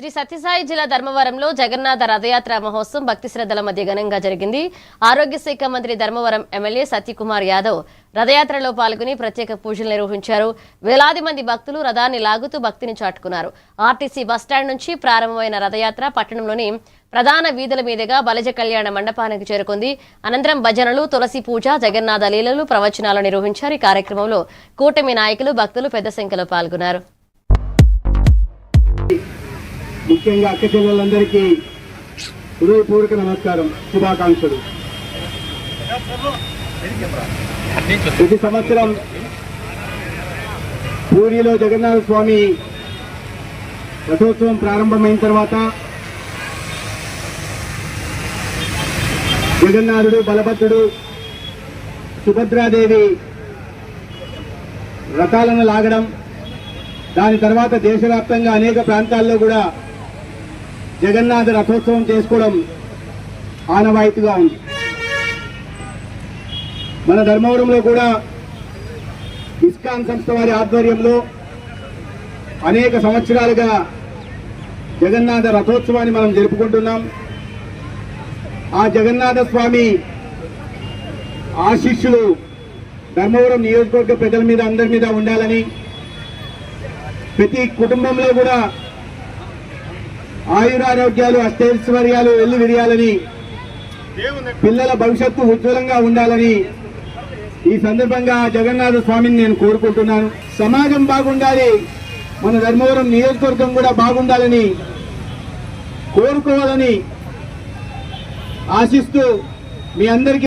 శ్రీ సత్యసాయి జిల్లా ధర్మవరంలో జగన్నాథ రథయాత్ర మహోత్సవం భక్తి శ్రద్ధల మధ్య ఘనంగా జరిగింది. ఆరోగ్య శాఖ మంత్రి ధర్మవరం ఎమ్మెల్యే సత్యకుమార్ యాదవ్ రథయాత్రలో పాల్గొని ప్రత్యేక పూజలు నిర్వహించారు. వేలాది మంది భక్తులు రథాన్ని లాగుతూ భక్తిని చాటుకున్నారు. ఆర్టీసీ బస్టాండ్ నుంచి ప్రారంభమైన రథయాత్ర పట్టణంలోని ప్రధాన వీధుల మీదుగా బలజ కళ్యాణ మండపానికి చేరుకుంది. అనంతరం భజనలు, తులసి పూజ, జగన్నాథ లీలలు, ప్రవచనాలు నిర్వహించారు. ఈ కార్యక్రమంలో కూటమి నాయకులు, భక్తులు పెద్ద సంఖ్యలో పాల్గొన్నారు. ముఖ్యంగా అక్క చెల్లెలందరికీ హృదయపూర్వక నమస్కారం, శుభాకాంక్షలు. ప్రతి సంవత్సరం పూరిలో జగన్నాథ స్వామి రథోత్సవం ప్రారంభమైన తర్వాత జగన్నాథుడు, బలభద్రుడు, సుభద్రాదేవి రథాలను లాగడం, దాని తర్వాత దేశవ్యాప్తంగా అనేక ప్రాంతాల్లో కూడా జగన్నాథ రథోత్సవం చేసుకోవడం ఆనవాయితీగా ఉంది. మన ధర్మవరంలో కూడా ఇస్కాన్ సంస్థ వారి ఆధ్వర్యంలో అనేక సంవత్సరాలుగా జగన్నాథ రథోత్సవాన్ని మనం జరుపుకుంటున్నాం. ఆ జగన్నాథ స్వామి ఆశీస్సులు ధర్మవరం నియోజకవర్గ ప్రజల మీద, అందరి మీద ఉండాలని, ప్రతి కుటుంబంలో కూడా ఆయురారోగ్యాలు, అష్టైశ్వర్యాలు వెళ్లి విరియాలని, పిల్లల భవిష్యత్తు ఉజ్వలంగా ఉండాలని ఈ సందర్భంగా జగన్నాథ స్వామిని నేను కోరుకుంటున్నాను. సమాజం బాగుండాలి, మన ధర్మవరం నియోజకవర్గం కూడా బాగుండాలని కోరుకోవాలని ఆశిస్తూ మీ అందరికీ